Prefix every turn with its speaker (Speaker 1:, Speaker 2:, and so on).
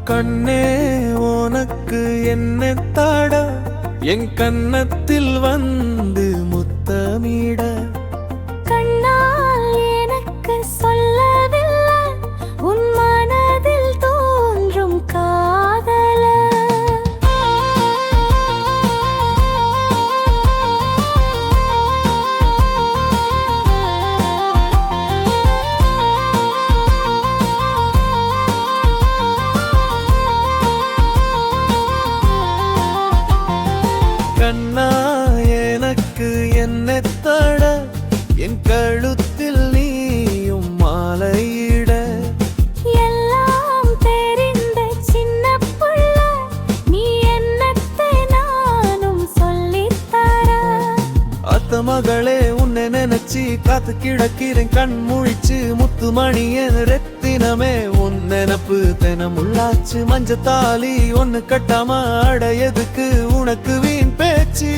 Speaker 1: கண்ணே உனக்கு என்ன தாடா என் கன்னத்தில் வந்து முத்தமிட
Speaker 2: கண்ணால் எனக்கு சொல்லவில்லை உன் மனதில் தோன்றும் காதல
Speaker 1: கண்ணா எனக்கு என்ன தட என் கழுத்தில் நீயும் மாலையிட
Speaker 2: எல்லாம் தெரிந்த சின்ன புள்ள நீ என்னத்தை நானும் சொல்லித்தர
Speaker 1: அத்த மகளே உன்னை நினைச்சு காத்து கிடக்கிறேன் கண் முழிச்சு முத்து மணியன் ரெத்தினமே உன் நினப்பு தினமுள்ளாச்சு மஞ்சத்தாலி ஒன்னு கட்டாம அடையதுக்கு உனக்கு வீண் பேச்சு